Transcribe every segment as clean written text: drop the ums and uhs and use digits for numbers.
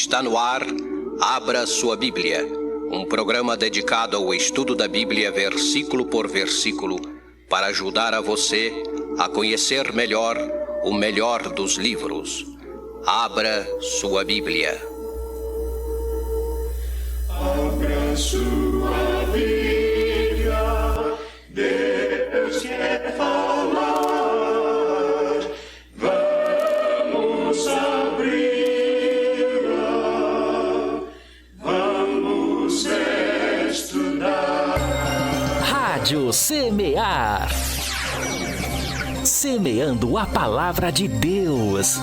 Está no ar, Abra Sua Bíblia, um programa dedicado ao estudo da Bíblia versículo por versículo, para ajudar a você a conhecer melhor o melhor dos livros. Abra sua Bíblia. Abra sua Bíblia, Deus quer falar. Vamos abri-la, vamos estudar. Rádio Semear. Semeando a palavra de Deus.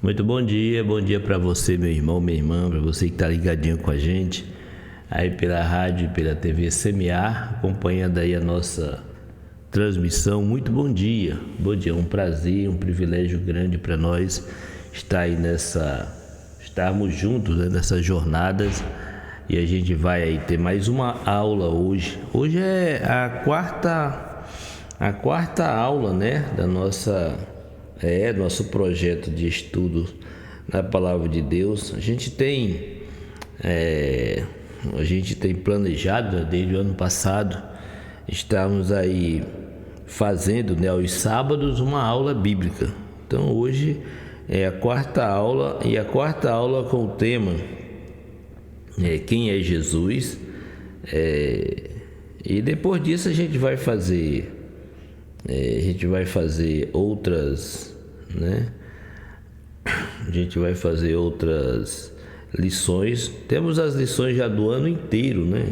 Muito bom dia para você, meu irmão, minha irmã, para você que está ligadinho com a gente aí pela rádio e pela TV Semear, acompanhando aí a nossa transmissão. Muito bom dia, é um prazer, um privilégio grande para nós estar aí estarmos juntos, né, nessas jornadas, e a gente vai aí ter mais uma aula hoje. Hoje é a quarta aula, né, da nosso projeto de estudo na Palavra de Deus. A gente tem planejado, né, desde o ano passado, estamos aí fazendo, né, aos sábados uma aula bíblica. Então hoje é a quarta aula, e a quarta aula com o tema quem é Jesus, e depois disso a gente vai fazer outras, né? A gente vai fazer outras lições. Temos as lições já do ano inteiro, né?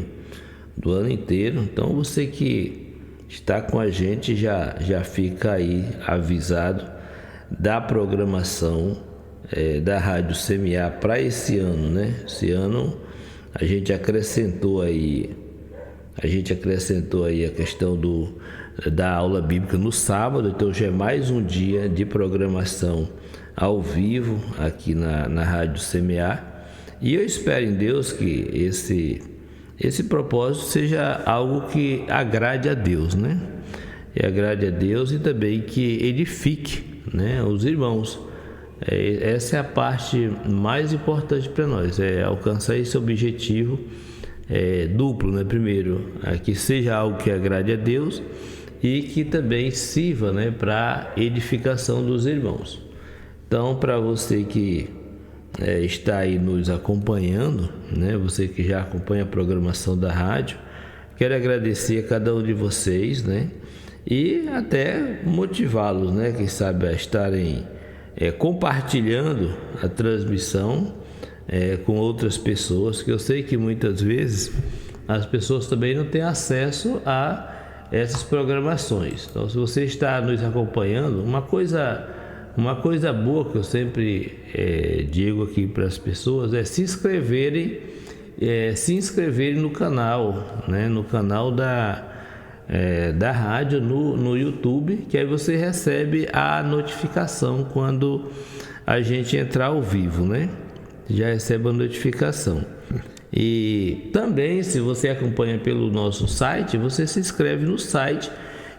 Do ano inteiro. Então você que está com a gente já fica aí avisado da programação da Rádio Semear para esse ano, né? Esse ano a gente acrescentou aí a questão da aula bíblica no sábado. Então já é mais um dia de programação ao vivo aqui na Rádio Semear, e eu espero em Deus que esse propósito seja algo que agrade a Deus, né? E agrade a Deus, e também que edifique, né, os irmãos. Essa é a parte mais importante para nós, alcançar esse objetivo duplo, né? Primeiro, que seja algo que agrade a Deus e que também sirva, né, para edificação dos irmãos. Então, para você que está aí nos acompanhando, né, você que já acompanha a programação da rádio, quero agradecer a cada um de vocês, né, e até motivá-los, né, quem sabe a estarem compartilhando a transmissão com outras pessoas, que eu sei que muitas vezes as pessoas também não têm acesso a essas programações. Então, se você está nos acompanhando, uma coisa boa que eu sempre digo aqui para as pessoas é se inscreverem no canal, né, no canal da rádio no YouTube, que aí você recebe a notificação quando a gente entrar ao vivo, né? Já recebe a notificação. E também, se você acompanha pelo nosso site, você se inscreve no site,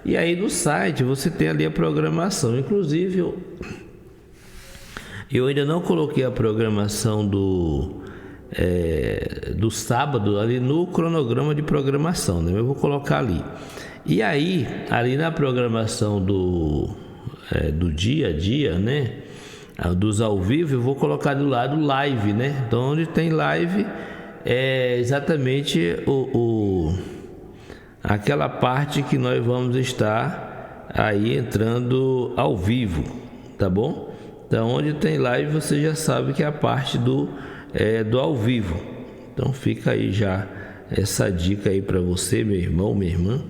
e aí no site você tem ali a programação. Inclusive eu ainda não coloquei a programação do sábado ali no cronograma de programação, né? Eu vou colocar ali. E aí, ali na programação do dia a dia, né, dos ao vivo, eu vou colocar do lado live, né? Então, onde tem live é exatamente aquela parte que nós vamos estar aí entrando ao vivo, tá bom? Então, onde tem live, você já sabe que é a parte do ao vivo. Então, fica aí já essa dica aí para você, meu irmão, minha irmã,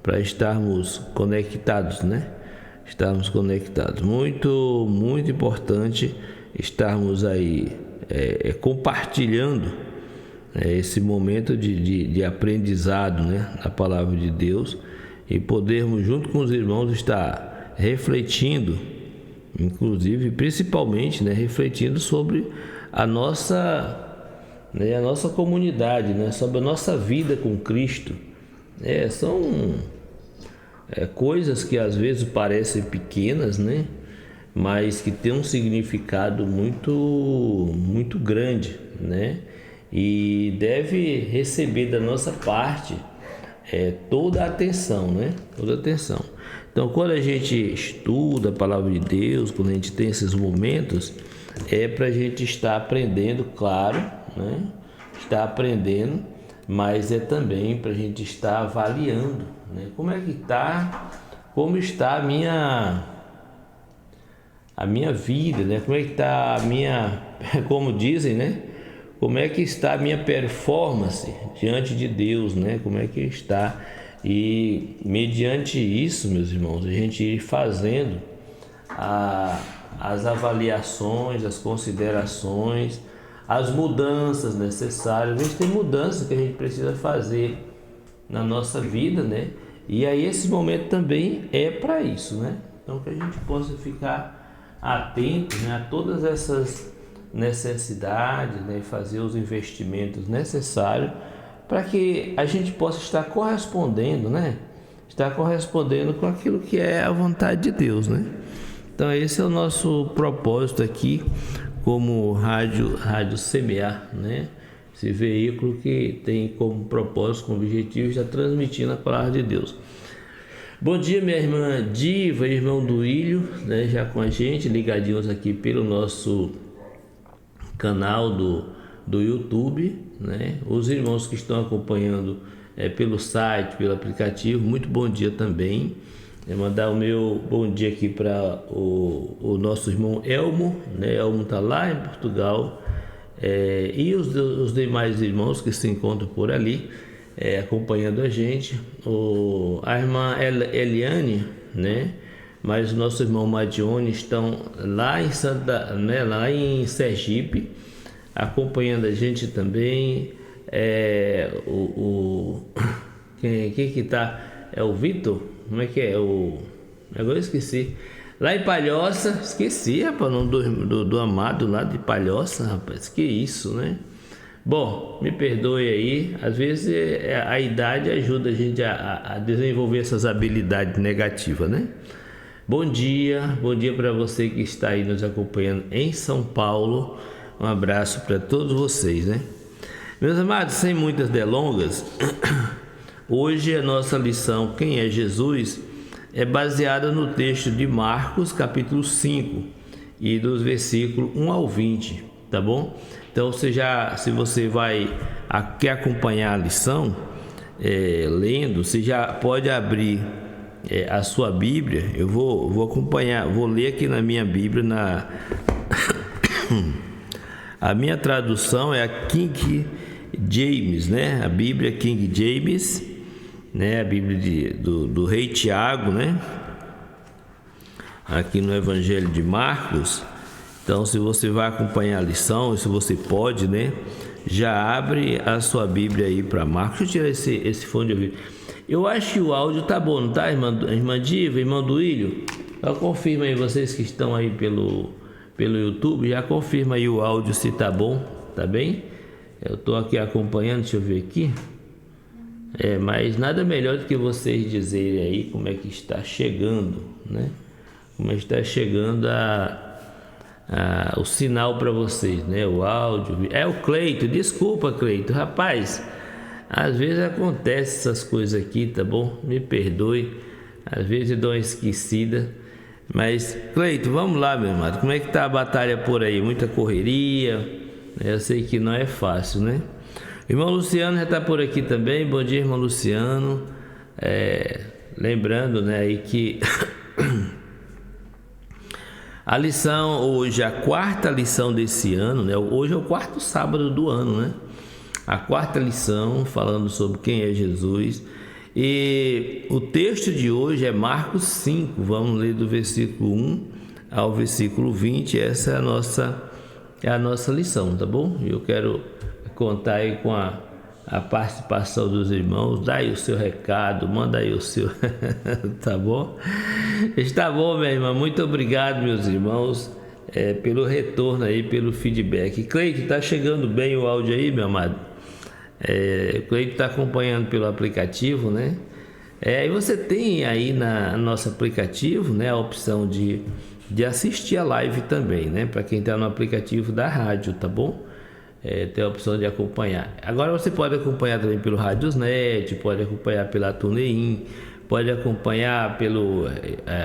para estarmos conectados, né? Estarmos conectados. Muito, muito importante estarmos aí compartilhando esse momento de aprendizado, né, na Palavra de Deus, e podermos, junto com os irmãos, estar refletindo, inclusive, principalmente, né, refletindo sobre a nossa né, a nossa comunidade, né, sobre a nossa vida com Cristo. São coisas que às vezes parecem pequenas, né, mas que tem um significado muito grande, né, e deve receber da nossa parte toda a atenção, né, toda a atenção. Então, quando a gente estuda a palavra de Deus, quando a gente tem esses momentos, é para a gente estar aprendendo, claro, né, estar aprendendo, mas é também para a gente estar avaliando, né, como está a minha vida, né? Como é que está a minha, como dizem, né? Como é que está a minha performance diante de Deus, né? Como é que está? E mediante isso, meus irmãos, a gente ir fazendo as avaliações, as considerações, as mudanças necessárias. A gente tem mudanças que a gente precisa fazer na nossa vida, né? E aí esse momento também é para isso, né? Então que a gente possa ficar atento, né, a todas essas necessidades, né, e fazer os investimentos necessários para que a gente possa estar correspondendo, né? Estar correspondendo com aquilo que é a vontade de Deus, né? Então esse é o nosso propósito aqui como Rádio Semear, né? Esse veículo que tem como propósito, como objetivo, estar transmitindo a palavra de Deus. Bom dia, minha irmã Diva e irmão Duílio, né, já com a gente, ligadinhos aqui pelo nosso canal do YouTube, né? Os irmãos que estão acompanhando pelo site, pelo aplicativo, muito bom dia também. Mandar o meu bom dia aqui para o nosso irmão Elmo, né? Elmo está lá em Portugal, e os demais irmãos que se encontram por ali, acompanhando a gente, a irmã Eliane, né? Mas o nosso irmão Madione estão lá em lá em Sergipe, acompanhando a gente também. Quem que tá? É o Vitor? Como é que é? Agora eu esqueci. Lá em Palhoça, esqueci, rapaz, o nome do amado lá de Palhoça, rapaz, que isso, né? Bom, me perdoe aí, às vezes a idade ajuda a gente a desenvolver essas habilidades negativas, né? Bom dia para você que está aí nos acompanhando em São Paulo, um abraço para todos vocês, né? Meus amados, sem muitas delongas, hoje a nossa lição, Quem é Jesus?, é baseada no texto de Marcos, capítulo 5, e dos versículos 1 ao 20, tá bom? Então, se você quer acompanhar a lição, lendo, você já pode abrir a sua Bíblia. Eu vou acompanhar, vou ler aqui na minha Bíblia, a minha tradução é a King James, né? A Bíblia King James, né? A Bíblia do rei Tiago, né? Aqui no Evangelho de Marcos. Então, se você vai acompanhar a lição, se você pode, né? Já abre a sua Bíblia aí para Marcos. Deixa eu tirar esse fone de ouvido. Eu acho que o áudio tá bom, não tá, irmã Diva, irmão Duílio? Então, confirma aí, vocês que estão aí pelo YouTube, já confirma aí o áudio se tá bom, tá bem? Eu tô aqui acompanhando, deixa eu ver aqui. Mas nada melhor do que vocês dizerem aí como é que está chegando, né? Como está chegando o sinal para vocês, né? O áudio. O Cleito, desculpa, Cleito, rapaz, às vezes acontece essas coisas aqui, tá bom? Me perdoe, às vezes eu dou uma esquecida, mas Cleito, vamos lá, meu amado, como é que tá a batalha por aí? Muita correria, eu sei que não é fácil, né? O irmão Luciano já está por aqui também. Bom dia, irmão Luciano. Lembrando, né, aí que a lição hoje, a quarta lição desse ano, né? Hoje é o quarto sábado do ano, né? A quarta lição falando sobre quem é Jesus. E o texto de hoje é Marcos 5. Vamos ler do versículo 1 ao versículo 20. Essa é a nossa lição, tá bom? Eu quero contar aí com a participação dos irmãos. Dá aí o seu recado, manda aí o seu tá bom? Está bom, minha irmã, muito obrigado, meus irmãos. pelo retorno aí, pelo feedback. Cleide, tá chegando bem o áudio aí, meu amado? Cleide tá acompanhando pelo aplicativo, né? E você tem aí no nosso aplicativo, né, a opção de assistir a live também, né? Para quem tá no aplicativo da rádio, tá bom? Tem a opção de acompanhar. Agora você pode acompanhar também pelo Radiosnet, pode acompanhar pela TuneIn, pode acompanhar pelo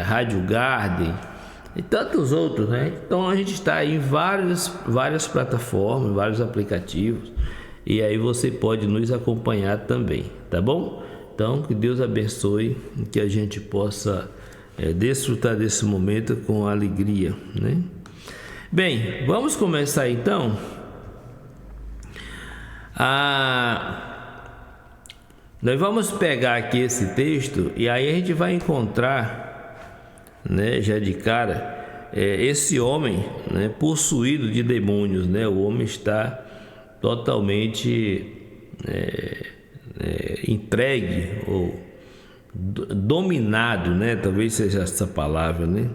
Rádio Garden e tantos outros, né? Então a gente está em várias plataformas, vários aplicativos, e aí você pode nos acompanhar também, tá bom? Então que Deus abençoe, que a gente possa desfrutar desse momento com alegria, né? Bem, vamos começar então. Nós vamos pegar aqui esse texto e aí a gente vai encontrar, né, já de cara, esse homem, né, possuído de demônios, né? O homem está totalmente entregue ou dominado, né? Talvez seja essa palavra, né?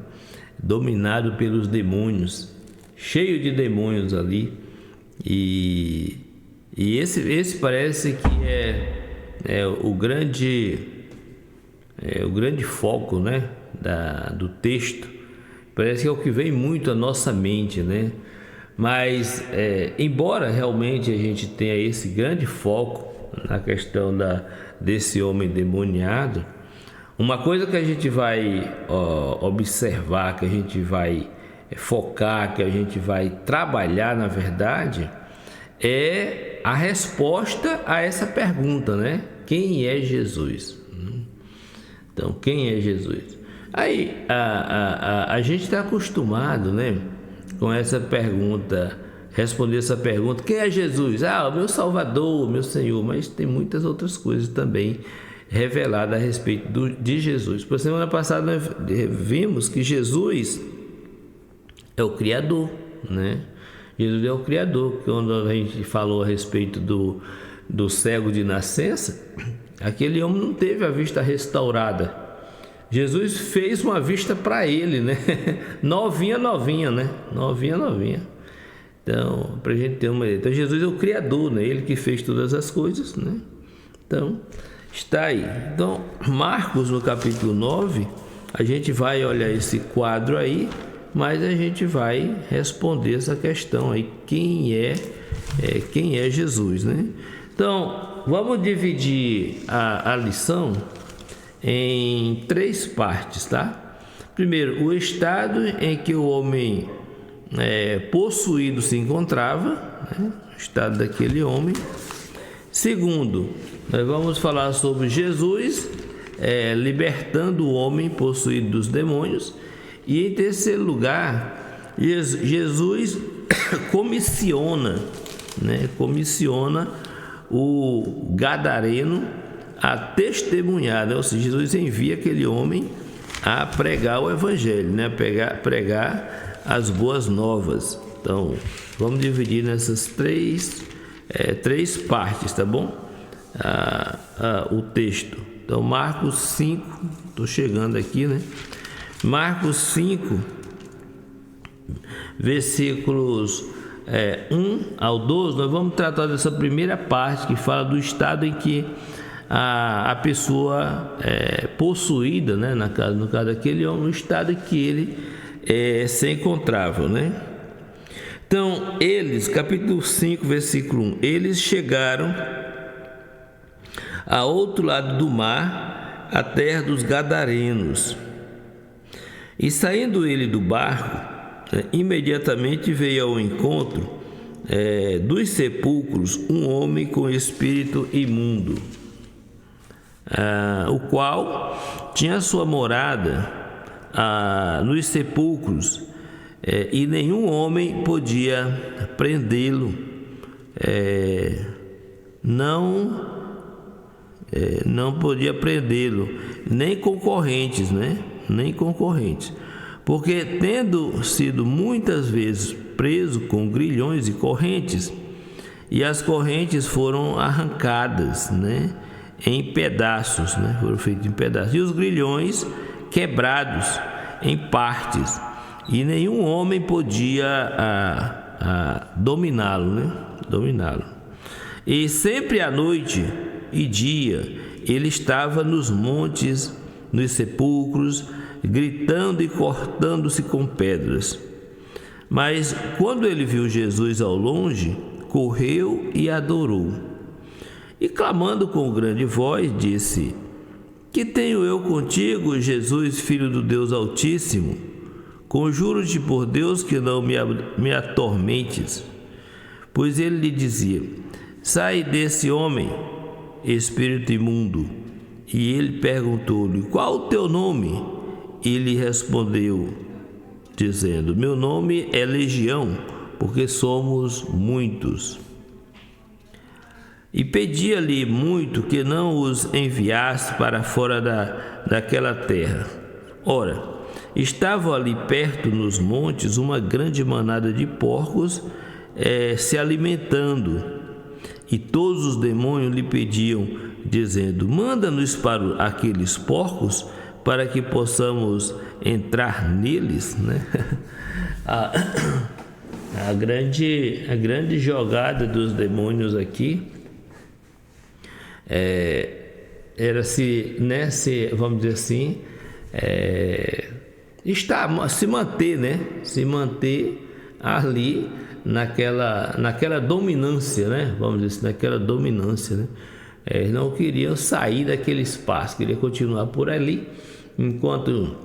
Dominado pelos demônios, cheio de demônios ali, e esse parece que é o grande foco, né, do texto. Parece que é o que vem muito à nossa mente, né? Mas embora realmente a gente tenha esse grande foco na questão desse homem demoniado, uma coisa que a gente vai observar, que a gente vai focar, que a gente vai trabalhar, na verdade, é a resposta a essa pergunta, né? Quem é Jesus? Então, quem é Jesus? Aí, a gente está acostumado, né, com essa pergunta, responder essa pergunta: quem é Jesus? O meu Salvador, meu Senhor. Mas tem muitas outras coisas também reveladas a respeito de Jesus. Por semana passada nós vimos que Jesus é o Criador, né? Jesus é o Criador. Quando a gente falou a respeito do cego de nascença, aquele homem não teve a vista restaurada. Jesus fez uma vista para ele, né? Novinha, né? Novinha. Então, para a gente ter uma ideia. Então, Jesus é o Criador, né? Ele que fez todas as coisas, né? Então, está aí. Então, Marcos, no capítulo 9, a gente vai olhar esse quadro aí, mas a gente vai responder essa questão aí: quem é Jesus, né? Então, vamos dividir a lição em 3 partes, tá? Primeiro, o estado em que o homem possuído se encontrava, né? O estado daquele homem. Segundo, nós vamos falar sobre Jesus libertando o homem possuído dos demônios. E em terceiro lugar, Jesus comissiona o gadareno a testemunhar, né? Ou seja, Jesus envia aquele homem a pregar o evangelho, né? Pregar as boas novas. Então, vamos dividir nessas três partes, tá bom? O texto. Então, Marcos 5, estou chegando aqui, né? Marcos 5, versículos 1 ao 12, nós vamos tratar dessa primeira parte que fala do estado em que a pessoa possuída, né, no caso daquele homem, o estado em que ele se encontrava, né? Então, eles, capítulo 5, versículo 1, eles chegaram a outro lado do mar, a terra dos Gadarenos. E saindo ele do barco, imediatamente veio ao encontro dos sepulcros um homem com espírito imundo, o qual tinha sua morada nos sepulcros, e nenhum homem podia prendê-lo, não podia prendê-lo, nem concorrentes, né? Nem concorrentes, porque tendo sido muitas vezes preso com grilhões e correntes, e as correntes foram arrancadas, né, em pedaços, né, foram feitos em pedaços, e os grilhões quebrados em partes, e nenhum homem podia dominá-lo, né? Dominá-lo. E sempre à noite e dia ele estava nos montes, nos sepulcros, gritando e cortando-se com pedras. Mas quando ele viu Jesus ao longe, correu e adorou. E clamando com grande voz, disse: Que tenho eu contigo, Jesus, Filho do Deus Altíssimo? Conjuro-te por Deus que não me atormentes. Pois ele lhe dizia: Sai desse homem, espírito imundo. E ele perguntou-lhe: Qual o teu nome? E ele respondeu, dizendo: Meu nome é Legião, porque somos muitos. E pedia-lhe muito que não os enviasse para fora daquela terra. Ora, estavam ali perto nos montes uma grande manada de porcos se alimentando. E todos os demônios lhe pediam, dizendo: Manda-nos para aqueles porcos, para que possamos entrar neles, né? A grande jogada dos demônios aqui era vamos dizer assim, se manter, né? Se manter ali naquela dominância, né? Vamos dizer assim, naquela dominância, né? Eles não queriam sair daquele espaço, queriam continuar por ali. Enquanto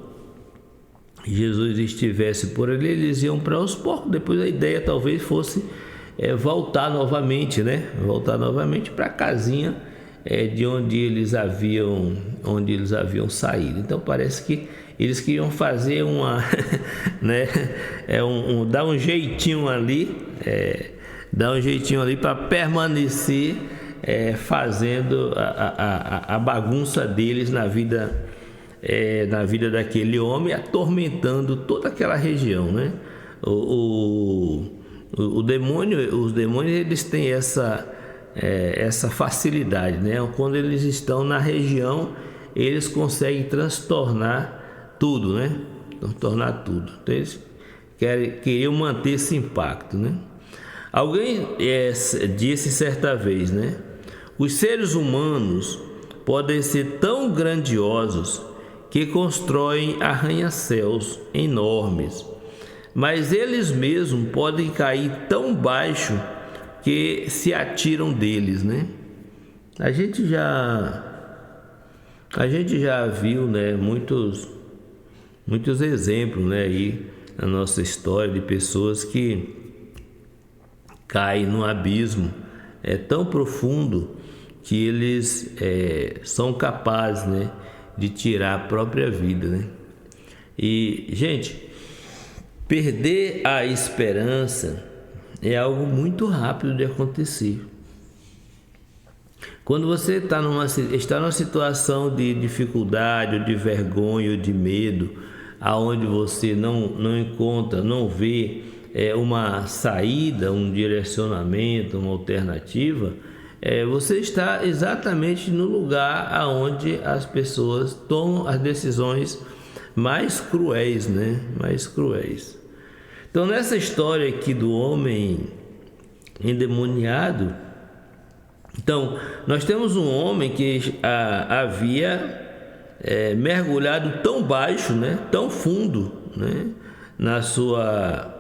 Jesus estivesse por ali, eles iam para os porcos. Depois a ideia talvez fosse voltar novamente, né? Voltar novamente para a casinha de onde eles haviam saído. Então parece que eles queriam fazer uma, né? Dar um jeitinho ali, para permanecer fazendo a bagunça deles na vida daquele homem, atormentando toda aquela região, né? Os demônios eles têm essa facilidade, né? Quando eles estão na região, eles conseguem transtornar tudo, né? Transtornar tudo. Então eles queriam manter esse impacto, né? Alguém disse certa vez, né? Os seres humanos podem ser tão grandiosos que constroem arranha-céus enormes, mas eles mesmos podem cair tão baixo que se atiram deles, né? A gente já viu, né, muitos exemplos, né, aí na nossa história de pessoas que caem num abismo tão profundo que eles são capazes, né, de tirar a própria vida, né? E, gente, perder a esperança é algo muito rápido de acontecer. Quando você está numa situação de dificuldade, ou de vergonha, ou de medo, aonde você não encontra, não vê uma saída, um direcionamento, uma alternativa, você está exatamente no lugar aonde as pessoas tomam as decisões mais cruéis, né? Mais cruéis. Então, nessa história aqui do homem endemoniado, então, nós temos um homem que havia mergulhado tão baixo, né? Tão fundo, né? Na sua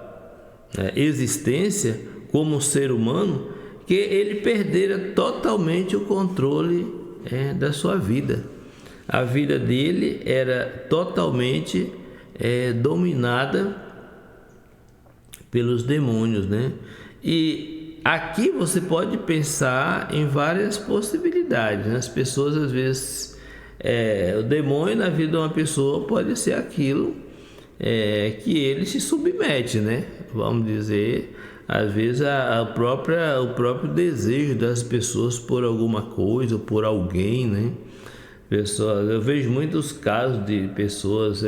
existência como ser humano, que ele perdera totalmente o controle da sua vida. A vida dele era totalmente dominada pelos demônios, né? E aqui você pode pensar em várias possibilidades, né? As pessoas às vezes, o demônio na vida de uma pessoa pode ser aquilo que ele se submete, né? Vamos dizer, às vezes o próprio desejo das pessoas por alguma coisa, por alguém, né? Eu vejo muitos casos de pessoas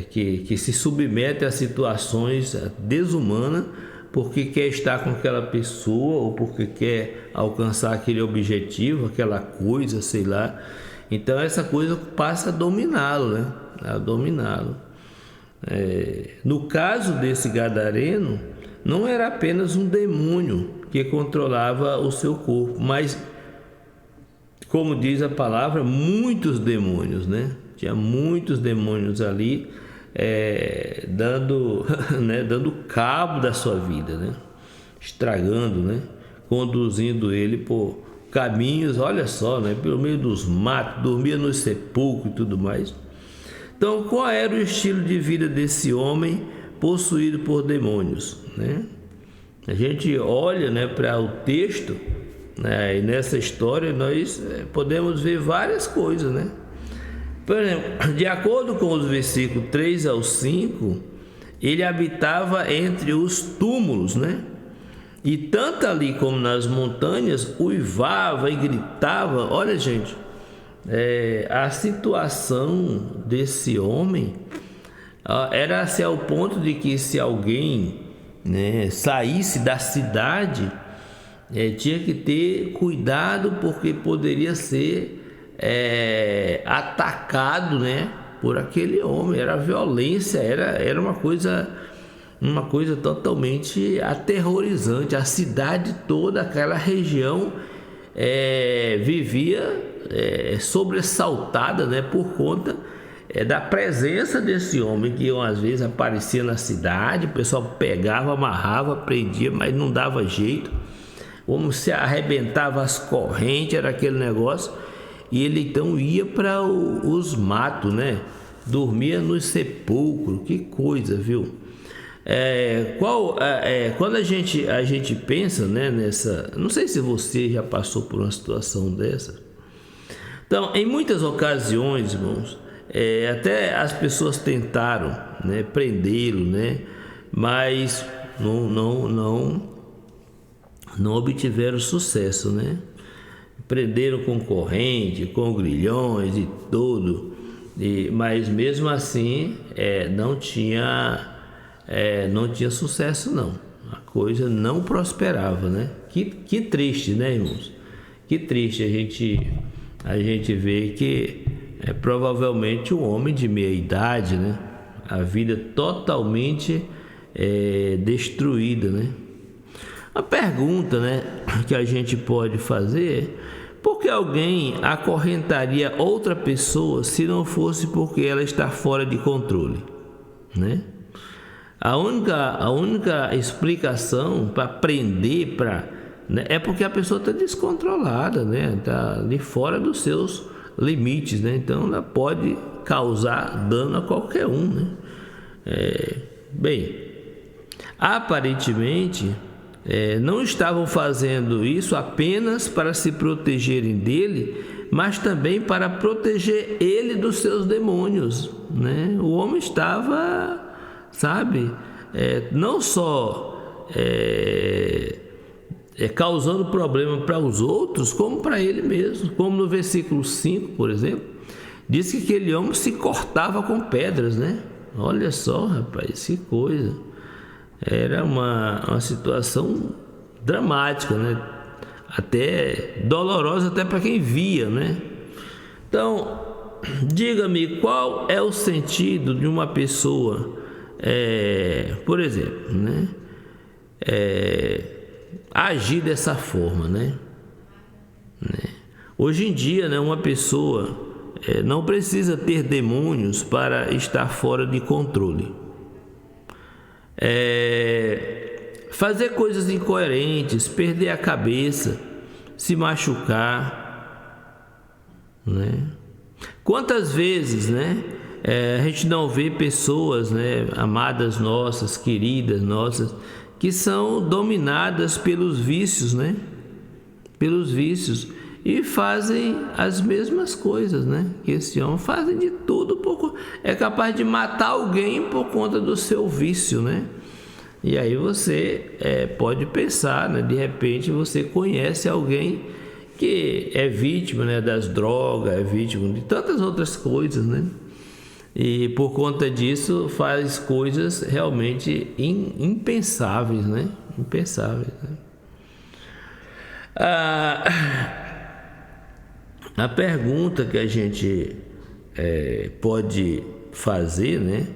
que se submetem a situações desumanas porque quer estar com aquela pessoa ou porque quer alcançar aquele objetivo, aquela coisa, sei lá. Então essa coisa passa a dominá-lo, né? A dominá-lo. No caso desse gadareno, não era apenas um demônio que controlava o seu corpo, mas, como diz a palavra, muitos demônios, né? Tinha muitos demônios ali dando cabo da sua vida, né? Estragando, né? Conduzindo ele por caminhos, olha só, né? Pelo meio dos matos, dormia nos sepulcros e tudo mais. Então, qual era o estilo de vida desse homem possuído por demônios, né? A gente olha, né, para o texto, né, e nessa história nós podemos ver várias coisas, né? Por exemplo, de acordo com os versículos 3 ao 5, ele habitava entre os túmulos, né? E tanto ali como nas montanhas, uivava e gritava. Olha, gente, a situação desse homem era assim, ao ponto de que se alguém, né, saísse da cidade, tinha que ter cuidado, porque poderia ser atacado, né, por aquele homem. Era violência, era uma coisa totalmente aterrorizante. A cidade toda, aquela região vivia sobressaltada, né, por conta da presença desse homem, que às vezes aparecia na cidade. O pessoal pegava, amarrava, prendia, mas não dava jeito. O homem se arrebentava as correntes, era aquele negócio. E ele então ia para os matos, né? Dormia nos sepulcros. Que coisa, viu? Quando a gente pensa, né, nessa, não sei se você já passou por uma situação dessa. Então, em muitas ocasiões, irmãos, até as pessoas tentaram, né, prendê-lo, né, mas não obtiveram sucesso, né? Prenderam com corrente, com grilhões e tudo, mas mesmo assim não tinha sucesso, não. A coisa não prosperava, né? Que triste, né, irmãos? Que triste a gente vê que provavelmente um homem de meia idade, né? A vida totalmente destruída, né? A pergunta, né, que a gente pode fazer: por que alguém acorrentaria outra pessoa se não fosse porque ela está fora de controle, né? A única explicação para prender, né, é porque a pessoa está descontrolada, né? Está ali fora dos seus limites, né? Então ela pode causar dano a qualquer um, né? Bem, aparentemente não estavam fazendo isso apenas para se protegerem dele, mas também para proteger ele dos seus demônios, né? O homem estava, sabe, não só causando problema para os outros, como para ele mesmo. Como no versículo 5, por exemplo, diz que aquele homem se cortava com pedras, né? Olha só, rapaz, que coisa. Era uma situação dramática, né? Até dolorosa, até para quem via, né? Então, diga-me, qual é o sentido de uma pessoa, por exemplo, né, agir dessa forma, né? Hoje em dia, né, uma pessoa não precisa ter demônios para estar fora de controle. Fazer coisas incoerentes, perder a cabeça, se machucar, né? Quantas vezes, né, a gente não vê pessoas, né, amadas nossas, queridas nossas, que são dominadas pelos vícios, né? Pelos vícios, e fazem as mesmas coisas, né? Que esse homem, fazem de tudo, é capaz de matar alguém por conta do seu vício, né? E aí você pode pensar, né? De repente você conhece alguém que é vítima, né, das drogas, é vítima de tantas outras coisas, né? E por conta disso faz coisas realmente impensáveis, né? Impensáveis, né? A pergunta que a gente pode fazer, né,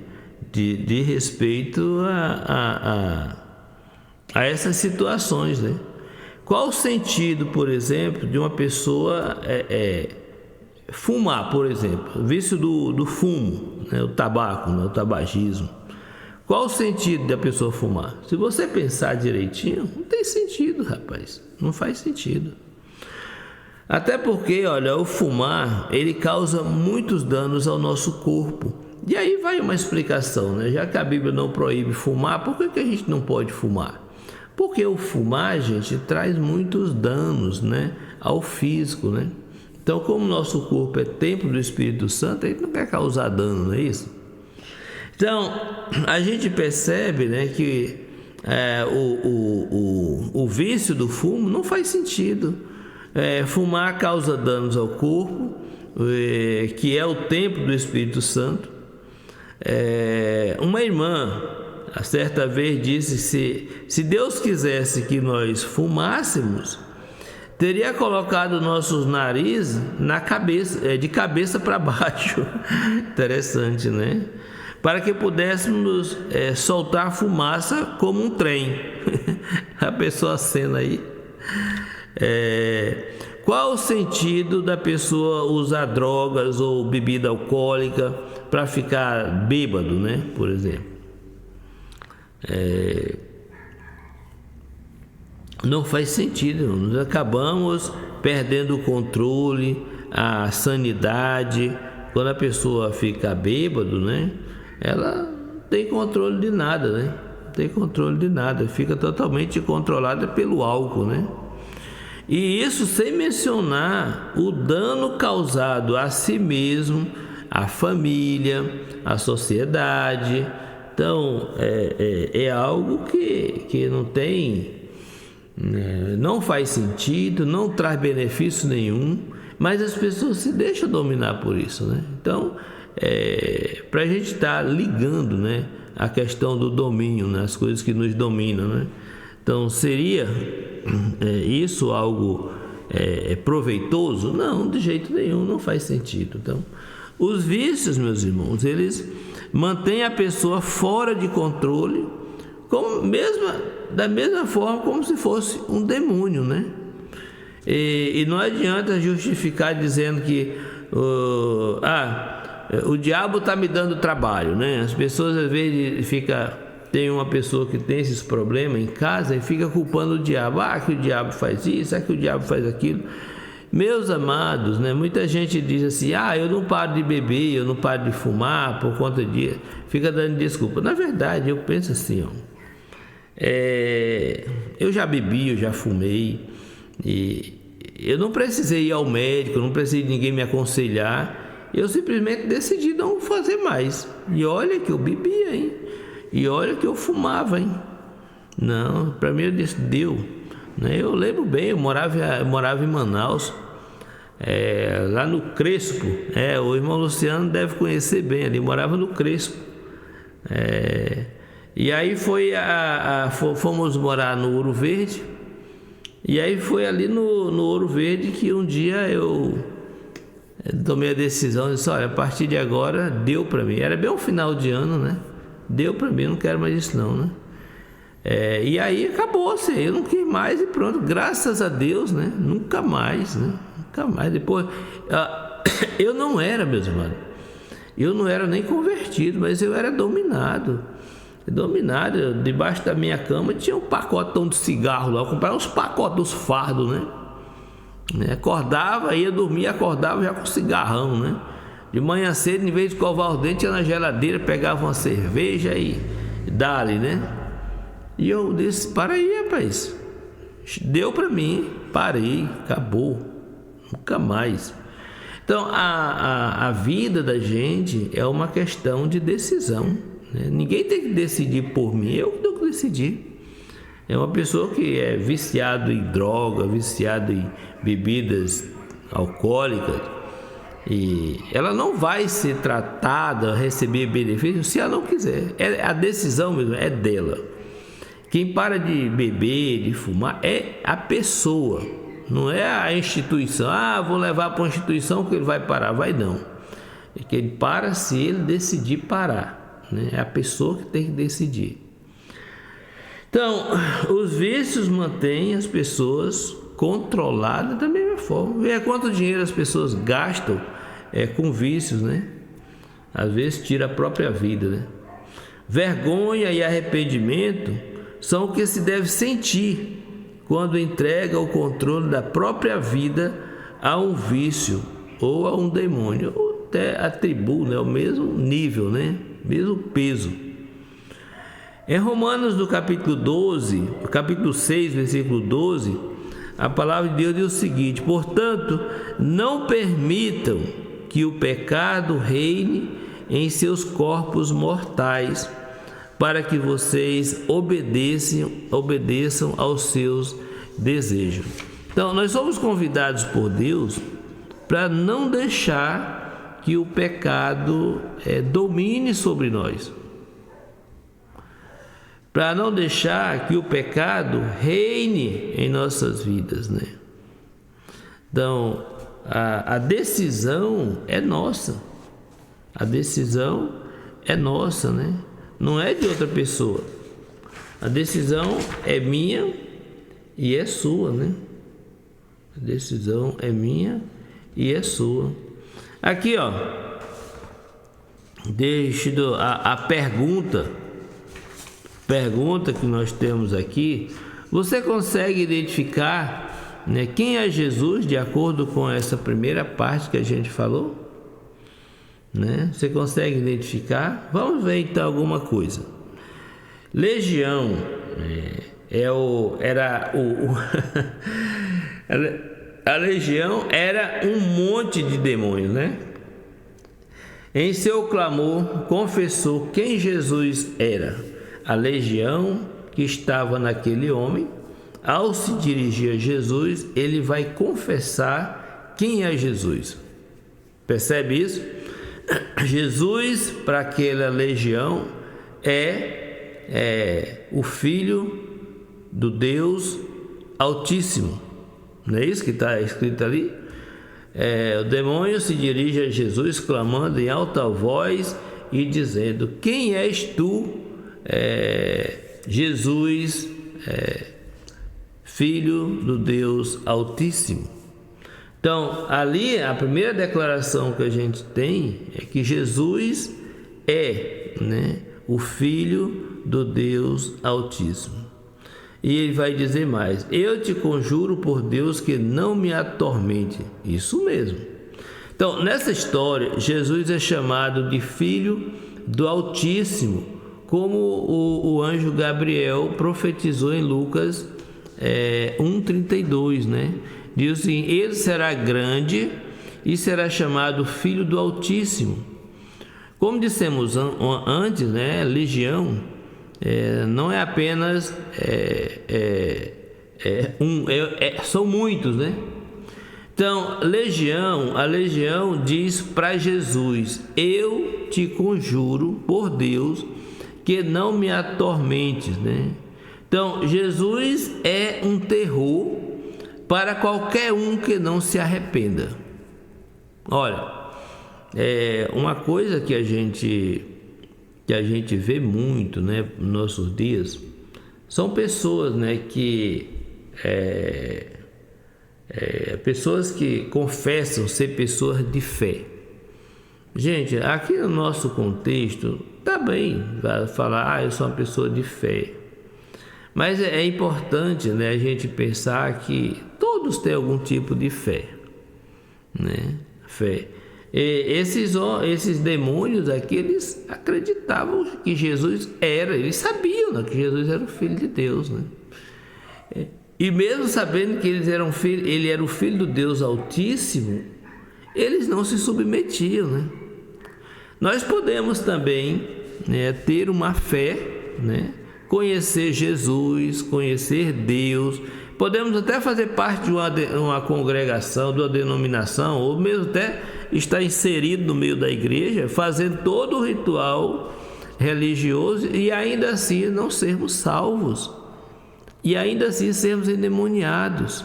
de respeito a essas situações, né? Qual o sentido, por exemplo, de uma pessoa fumar, por exemplo, o vício do fumo, né? O tabaco, né? O tabagismo. Qual o sentido da pessoa fumar? Se você pensar direitinho, não tem sentido, rapaz. Não faz sentido. Até porque, olha, o fumar, ele causa muitos danos ao nosso corpo. E aí vai uma explicação, né? Já que a Bíblia não proíbe fumar, por que a gente não pode fumar? Porque o fumar, gente, traz muitos danos, né, ao físico, né? Então, como nosso corpo é templo do Espírito Santo, a gente não quer causar dano, não é isso? Então, a gente percebe, né, que o vício do fumo não faz sentido. Fumar causa danos ao corpo, que é o templo do Espírito Santo. Uma irmã, certa vez, disse: se Deus quisesse que nós fumássemos, teria colocado nossos narizes na cabeça, de cabeça para baixo. Interessante, né? Para que pudéssemos soltar fumaça como um trem. A pessoa acena aí. Qual o sentido da pessoa usar drogas ou bebida alcoólica para ficar bêbado, né? Por exemplo. Não faz sentido. Nós acabamos perdendo o controle, a sanidade. Quando a pessoa fica bêbado, né? Ela não tem controle de nada, né? Não tem controle de nada. Fica totalmente controlada pelo álcool, né? E isso sem mencionar o dano causado a si mesmo, à família, à sociedade. Então, é algo que não tem, não faz sentido, não traz benefício nenhum, mas as pessoas se deixam dominar por isso, né? Então, para a gente estar ligando, né, a questão do domínio, né, as coisas que nos dominam, né? Então, seria isso algo proveitoso? Não, de jeito nenhum, não faz sentido. Então, os vícios, meus irmãos, eles mantêm a pessoa fora de controle, da mesma forma como se fosse um demônio, né? E não adianta justificar dizendo que o diabo está me dando trabalho, né? As pessoas às vezes tem uma pessoa que tem esses problemas em casa e fica culpando o diabo. Que o diabo faz isso, que o diabo faz aquilo. Meus amados, né? Muita gente diz assim: eu não paro de beber, eu não paro de fumar por conta disso. Fica dando desculpa. Na verdade, eu penso assim, eu já bebi, eu já fumei, e eu não precisei ir ao médico, não precisei de ninguém me aconselhar. Eu simplesmente decidi não fazer mais. E olha que eu bebia, hein? E olha que eu fumava, hein? Não, para mim eu disse: deu. Eu lembro bem, eu morava em Manaus, lá no Crespo. O irmão Luciano deve conhecer bem, ele morava no Crespo. E aí fomos morar no Ouro Verde. E aí foi ali no Ouro Verde que um dia eu tomei a decisão, disse: olha, a partir de agora deu para mim. Era bem um final de ano, né? Deu para mim, não quero mais isso não, né? E aí acabou-se, eu não quis mais e pronto, graças a Deus, né? Nunca mais, né? Nunca mais. Depois, eu não era, meus irmãos, eu não era nem convertido, mas eu era dominado. Debaixo da minha cama tinha um pacotão de cigarro lá, eu comprava uns pacotes dos fardos, né? Acordava, ia dormir, acordava já com cigarrão, né? De manhã cedo, em vez de escovar os dentes, ia na geladeira, pegava uma cerveja e dali, né? E eu disse: para aí, rapaz, deu para mim, parei, acabou, nunca mais. Então, a vida da gente é uma questão de decisão, né? Ninguém tem que decidir por mim, eu que tenho que decidir. É uma pessoa que é viciado em droga, viciado em bebidas alcoólicas, e ela não vai ser tratada, receber benefícios se ela não quiser. A decisão mesmo é dela. Quem para de beber, de fumar, é a pessoa, não é a instituição. Vou levar para uma instituição que ele vai parar. Vai não. É que ele para se ele decidir parar, né? É a pessoa que tem que decidir. Então, os vícios mantêm as pessoas controladas da mesma forma. Veja quanto dinheiro as pessoas gastam com vícios, né? Às vezes tira a própria vida, né? Vergonha e arrependimento são o que se deve sentir quando entrega o controle da própria vida a um vício ou a um demônio, ou até atribui, né, o mesmo nível, né, mesmo peso. Em Romanos, no capítulo 6, versículo 12, a palavra de Deus diz o seguinte: portanto, não permitam que o pecado reine em seus corpos mortais, para que vocês obedeçam aos seus desejos. Então, nós somos convidados por Deus para não deixar que o pecado domine sobre nós, para não deixar que o pecado reine em nossas vidas, né? Então, a decisão é nossa. A decisão é nossa, né? Não é de outra pessoa. A decisão é minha e é sua, né? A decisão é minha e é sua. Aqui, ó, a pergunta que nós temos aqui. Você consegue identificar, né, quem é Jesus de acordo com essa primeira parte que a gente falou? Né? Você consegue identificar? Vamos ver então alguma coisa. Legião a legião era um monte de demônios, né? Em seu clamor confessou quem Jesus era. A legião que estava naquele homem, ao se dirigir a Jesus, ele vai confessar quem é Jesus. Percebe isso? Jesus, para aquela legião, é o Filho do Deus Altíssimo. Não é isso que está escrito ali? O demônio se dirige a Jesus, clamando em alta voz e dizendo: quem és tu, Jesus, Filho do Deus Altíssimo? Então, ali a primeira declaração que a gente tem é que Jesus é, né, o Filho do Deus Altíssimo. E ele vai dizer mais: eu te conjuro por Deus que não me atormente. Isso mesmo. Então, nessa história, Jesus é chamado de Filho do Altíssimo, como o anjo Gabriel profetizou em Lucas 1,32, né? Diz assim: ele será grande e será chamado Filho do Altíssimo. Como dissemos antes, né, legião não é apenas são muitos, né? Então, a legião diz para Jesus: eu te conjuro por Deus que não me atormentes, né? Então, Jesus é um terror para qualquer um que não se arrependa. Olha, uma coisa que a gente vê muito, né, nos nossos dias, são pessoas, né, pessoas que confessam ser pessoas de fé. Gente, aqui no nosso contexto, tá bem, vai falar: eu sou uma pessoa de fé. Mas é importante, né, a gente pensar que todos têm algum tipo de fé, né? Fé. E esses demônios aqui, eles acreditavam que Jesus era, eles sabiam, né, que Jesus era o Filho de Deus, né? E mesmo sabendo que ele era o Filho do Deus Altíssimo, eles não se submetiam, né? Nós podemos também, né, ter uma fé, né, conhecer Jesus, conhecer Deus. Podemos até fazer parte de uma congregação, de uma denominação, ou mesmo até estar inserido no meio da igreja, fazendo todo o ritual religioso e ainda assim não sermos salvos. E ainda assim sermos endemoniados,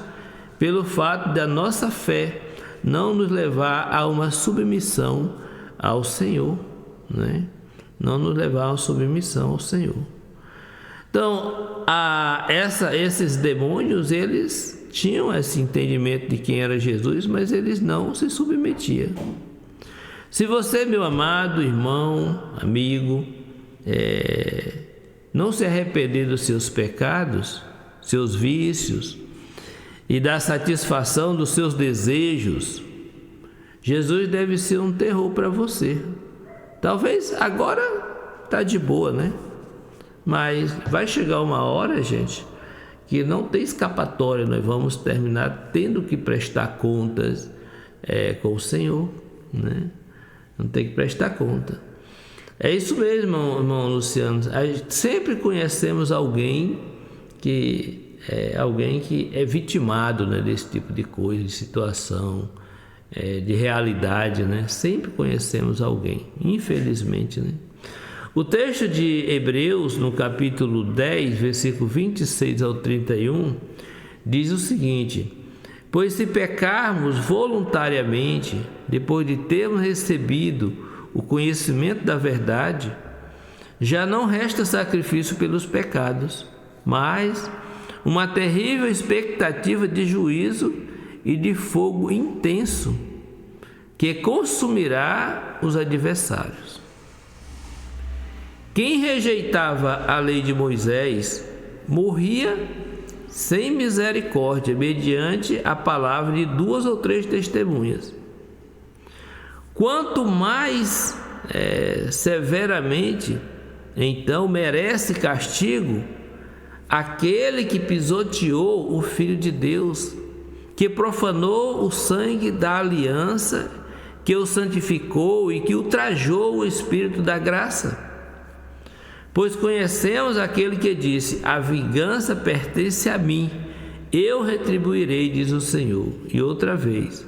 pelo fato da nossa fé não nos levar a uma submissão ao Senhor, né? não nos levavam à submissão ao Senhor. Então, esses demônios, eles tinham esse entendimento de quem era Jesus, mas eles não se submetiam. Se você, meu amado irmão, amigo, não se arrepender dos seus pecados, seus vícios, e da satisfação dos seus desejos, Jesus deve ser um terror para você. Talvez agora está de boa, né? Mas vai chegar uma hora, gente, que não tem escapatória. Nós vamos terminar tendo que prestar contas com o Senhor, né? Não tem que prestar conta. É isso mesmo, irmão Luciano. Sempre conhecemos alguém que é vitimado, né, desse tipo de coisa, de situação, de realidade, né? Sempre conhecemos alguém, infelizmente, né? O texto de Hebreus, no capítulo 10, versículo 26 ao 31, diz o seguinte: pois se pecarmos voluntariamente, depois de termos recebido o conhecimento da verdade, já não resta sacrifício pelos pecados, mas uma terrível expectativa de juízo e de fogo intenso, que consumirá os adversários. Quem rejeitava a lei de Moisés morria sem misericórdia, mediante a palavra de 2 ou 3 testemunhas. Quanto mais severamente, então, merece castigo aquele que pisoteou o Filho de Deus, que profanou o sangue da aliança, que o santificou e que ultrajou o Espírito da graça. Pois conhecemos aquele que disse: a vingança pertence a mim, eu retribuirei, diz o Senhor. E outra vez,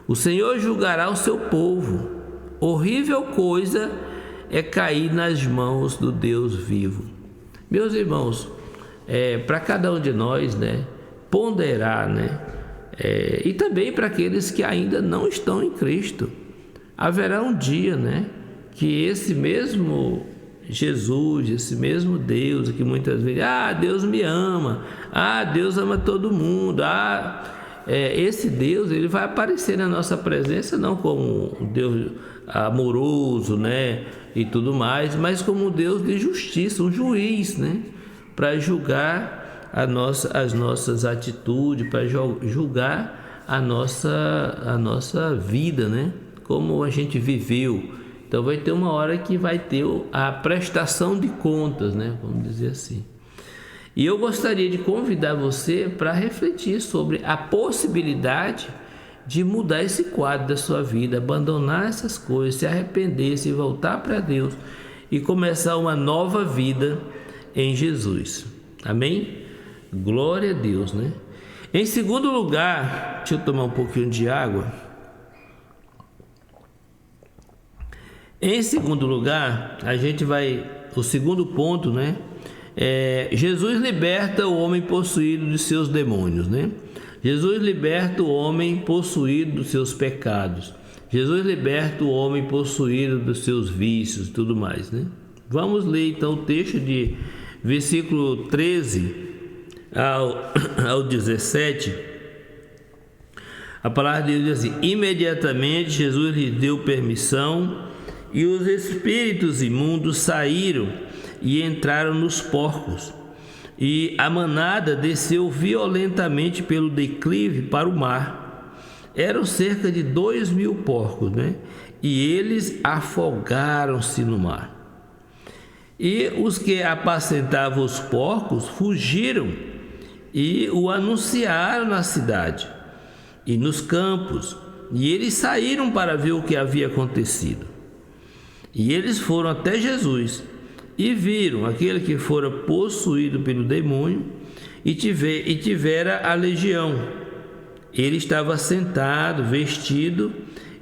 o Senhor julgará o seu povo. Horrível coisa é cair nas mãos do Deus vivo. Meus irmãos, para cada um de nós, né, ponderar, né, e também para aqueles que ainda não estão em Cristo, haverá um dia, né, que esse mesmo Jesus, esse mesmo Deus que muitas vezes, Deus me ama, Deus ama todo mundo, esse Deus, ele vai aparecer na nossa presença não como um Deus amoroso, né, e tudo mais, mas como um Deus de justiça, um juiz, né, para julgar as nossas atitudes, para julgar a nossa vida, né, como a gente viveu. Então vai ter uma hora que vai ter a prestação de contas, né? Vamos dizer assim. E eu gostaria de convidar você para refletir sobre a possibilidade de mudar esse quadro da sua vida, abandonar essas coisas, se arrepender, se voltar para Deus e começar uma nova vida em Jesus. Amém? Glória a Deus, né? Em segundo lugar, deixa eu tomar um pouquinho de água. Em segundo lugar, o segundo ponto, né? Jesus liberta o homem possuído de seus demônios, né? Jesus liberta o homem possuído dos seus pecados. Jesus liberta o homem possuído dos seus vícios e tudo mais, né? Vamos ler então o texto de versículo 13 ao 17. A palavra de Deus diz assim: imediatamente Jesus lhe deu permissão, e os espíritos imundos saíram e entraram nos porcos, e a manada desceu violentamente pelo declive para o mar. Eram cerca de 2.000 porcos, né? E eles afogaram-se no mar. E os que apacentavam os porcos fugiram e o anunciaram na cidade e nos campos, e eles saíram para ver o que havia acontecido. E eles foram até Jesus e viram aquele que fora possuído pelo demônio e tivera a legião. Ele estava sentado, vestido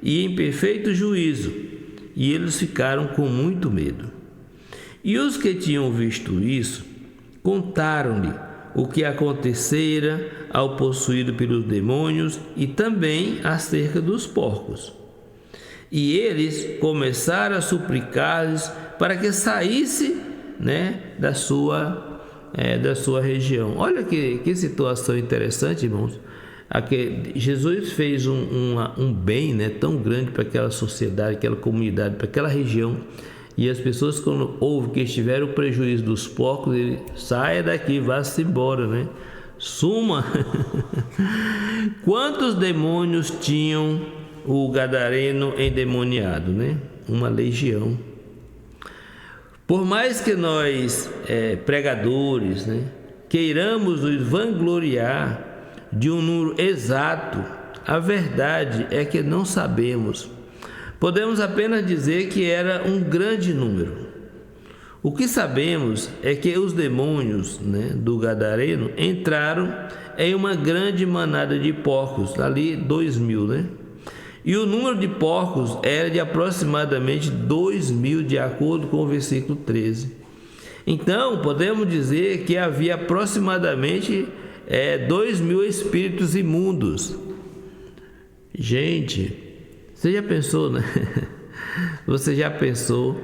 e em perfeito juízo, e eles ficaram com muito medo. E os que tinham visto isso contaram-lhe o que acontecera ao possuído pelos demônios e também acerca dos porcos. E eles começaram a suplicar-lhes para que saísse, né, da sua região. Olha que situação interessante, irmãos. Jesus fez um bem, né, tão grande para aquela sociedade, aquela comunidade, para aquela região. E as pessoas, quando ouvem que estiveram o prejuízo dos porcos, ele saia daqui, vá-se embora, né? Suma. Quantos demônios tinham o gadareno endemoniado, né? Uma legião. Por mais que nós, pregadores, né, queiramos nos vangloriar de um número exato, a verdade é que não sabemos. Podemos apenas dizer que era um grande número. O que sabemos é que os demônios, né, do gadareno entraram em uma grande manada de porcos, ali 2.000, né? E o número de porcos era de aproximadamente 2.000, de acordo com o versículo 13. Então, podemos dizer que havia aproximadamente 2.000 espíritos imundos. Gente, você já pensou, né? Você já pensou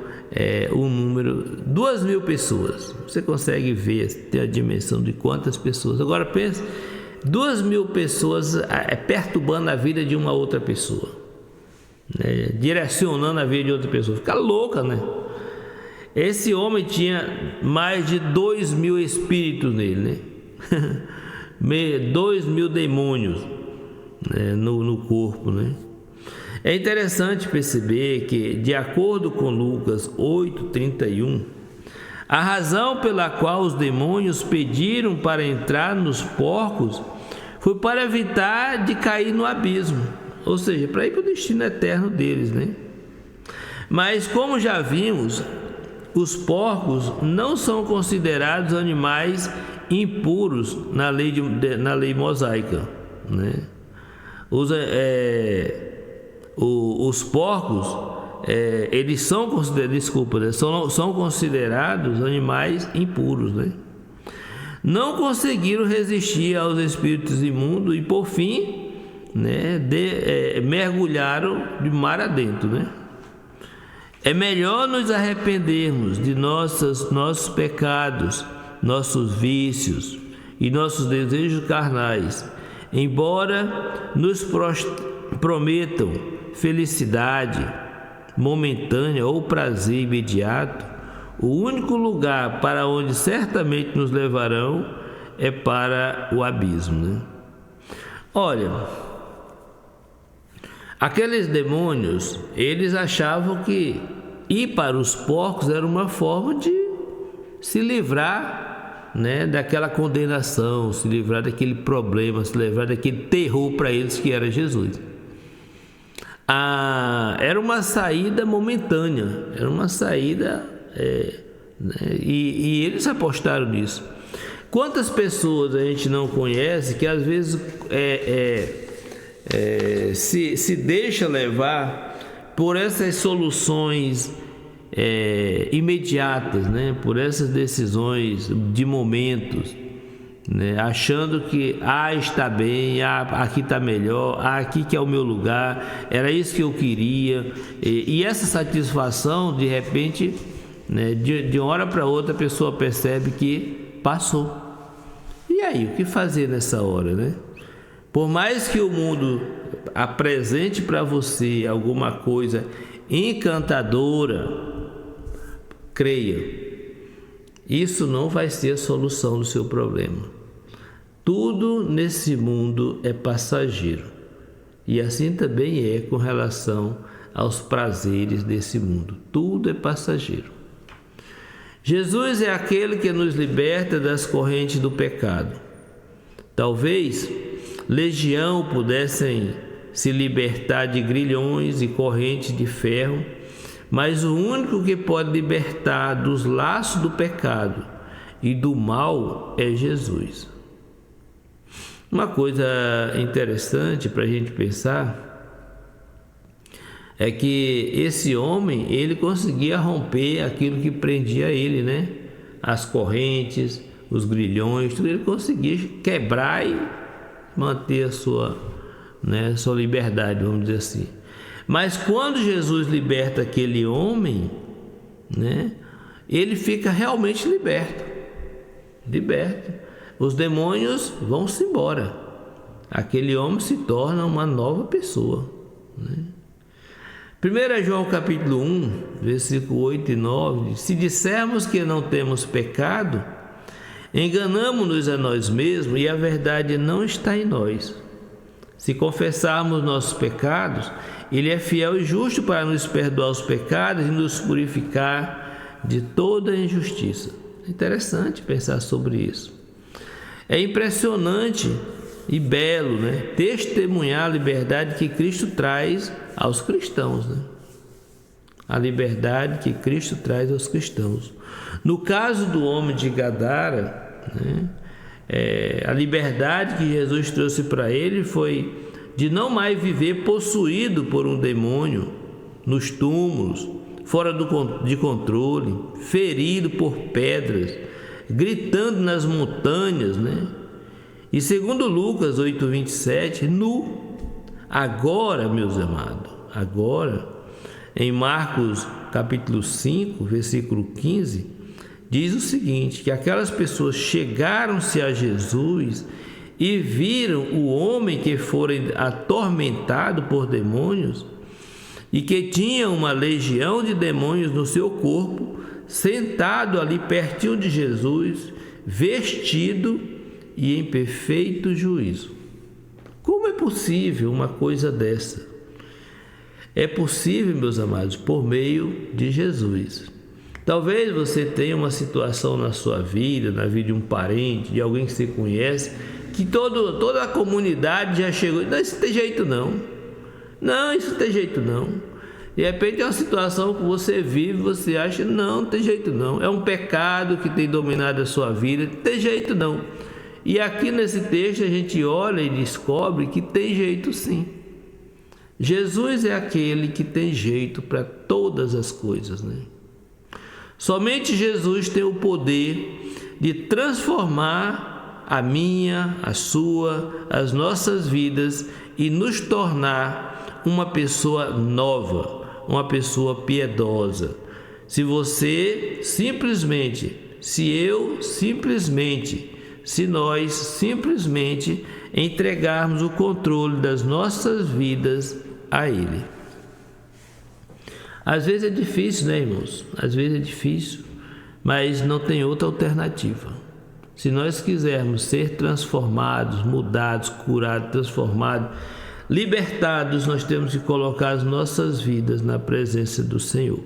o número, 2.000 pessoas. Você consegue ver, ter a dimensão de quantas pessoas. Agora pense, 2.000 pessoas perturbando a vida de uma outra pessoa, né? Direcionando a vida de outra pessoa. Fica louca, né? Esse homem tinha mais de 2.000 espíritos nele, né? 2.000 demônios, né, no corpo, né? É interessante perceber que, de acordo com Lucas 8:31, a razão pela qual os demônios pediram para entrar nos porcos foi para evitar de cair no abismo, ou seja, para ir para o destino eterno deles, né? Mas, como já vimos, os porcos não são considerados animais impuros na lei mosaica, né? Os porcos, eles são considerados animais impuros, né? Não conseguiram resistir aos espíritos imundos e, por fim, né, mergulharam de mar adentro, né? É melhor nos arrependermos de nossos pecados, nossos vícios e nossos desejos carnais, embora nos prometam felicidade momentânea ou prazer imediato. O único lugar para onde certamente nos levarão é para o abismo, né? Olha, aqueles demônios, eles achavam que ir para os porcos era uma forma de se livrar, né, daquela condenação, se livrar daquele problema, se livrar daquele terror para eles que era Jesus. Era uma saída momentânea, era uma saída, né, e eles apostaram nisso. Quantas pessoas a gente não conhece que às vezes se deixa levar por essas soluções imediatas, né? Por essas decisões de momentos, né? Achando que está bem, aqui está melhor, aqui que é o meu lugar, era isso que eu queria, e essa satisfação, de repente, né, de uma hora para outra a pessoa percebe que passou. E aí, o que fazer nessa hora, né? Por mais que o mundo apresente para você alguma coisa encantadora, creia, isso não vai ser a solução do seu problema. Tudo nesse mundo é passageiro, e assim também é com relação aos prazeres desse mundo. Tudo é passageiro. Jesus é aquele que nos liberta das correntes do pecado. Talvez legião pudessem se libertar de grilhões e correntes de ferro, mas o único que pode libertar dos laços do pecado e do mal é Jesus. Uma coisa interessante para a gente pensar é que esse homem, ele conseguia romper aquilo que prendia ele, né? As correntes, os grilhões, tudo ele conseguia quebrar e manter a sua liberdade, vamos dizer assim. Mas quando Jesus liberta aquele homem, né, ele fica realmente liberto. Os demônios vão-se embora. Aquele homem se torna uma nova pessoa, né? 1 João capítulo 1, versículo 8 e 9, se dissermos que não temos pecado, enganamo-nos a nós mesmos e a verdade não está em nós. Se confessarmos nossos pecados, Ele é fiel e justo para nos perdoar os pecados e nos purificar de toda injustiça. É interessante pensar sobre isso. É impressionante e belo, né, testemunhar a liberdade que Cristo traz aos cristãos, né? A liberdade que Cristo traz aos cristãos. No caso do homem de Gadara, né, a liberdade que Jesus trouxe para ele foi de não mais viver possuído por um demônio, nos túmulos, fora de controle, ferido por pedras, gritando nas montanhas, né? E segundo Lucas 8:27, nu. Agora, meus amados, em Marcos capítulo 5, versículo 15, diz o seguinte, que aquelas pessoas chegaram-se a Jesus e viram o homem que fora atormentado por demônios e que tinha uma legião de demônios no seu corpo, sentado ali pertinho de Jesus, vestido e em perfeito juízo. Como é possível uma coisa dessa? É possível, meus amados, por meio de Jesus. Talvez você tenha uma situação na sua vida, na vida de um parente, de alguém que você conhece, que toda a comunidade já chegou, não, isso não tem jeito não. Não, isso não tem jeito não. De repente é uma situação que você vive, você acha, não tem jeito não. É um pecado que tem dominado a sua vida, não tem jeito não. E aqui nesse texto a gente olha e descobre que tem jeito sim. Jesus é aquele que tem jeito para todas as coisas, né? Somente Jesus tem o poder de transformar a minha, a sua, as nossas vidas e nos tornar uma pessoa nova, uma pessoa piedosa. Se nós simplesmente entregarmos o controle das nossas vidas a Ele. Às vezes é difícil, né, irmãos? Às vezes é difícil, mas não tem outra alternativa. Se nós quisermos ser transformados, mudados, curados, transformados, libertados, nós temos que colocar as nossas vidas na presença do Senhor.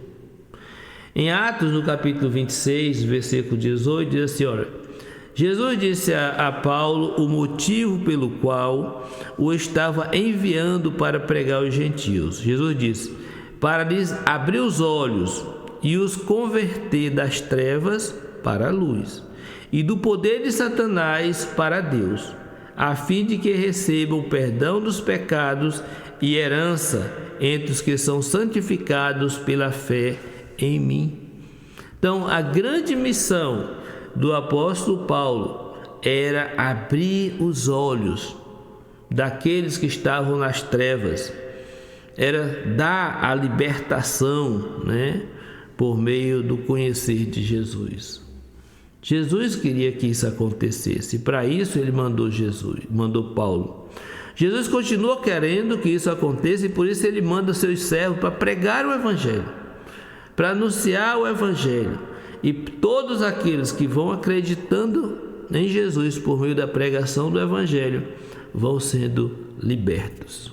Em Atos, no capítulo 26, versículo 18, diz assim, olha, Jesus disse a Paulo o motivo pelo qual o estava enviando para pregar aos gentios. Jesus disse, para lhes abrir os olhos e os converter das trevas para a luz, e do poder de Satanás para Deus, a fim de que recebam o perdão dos pecados e herança entre os que são santificados pela fé em mim. Então, a grande missão do apóstolo Paulo era abrir os olhos daqueles que estavam nas trevas, era dar a libertação, né, por meio do conhecer de Jesus. Jesus queria que isso acontecesse, e para isso ele mandou Paulo. Jesus continua querendo que isso aconteça, e por isso ele manda seus servos para pregar o evangelho, para anunciar o evangelho, e todos aqueles que vão acreditando em Jesus por meio da pregação do evangelho vão sendo libertos.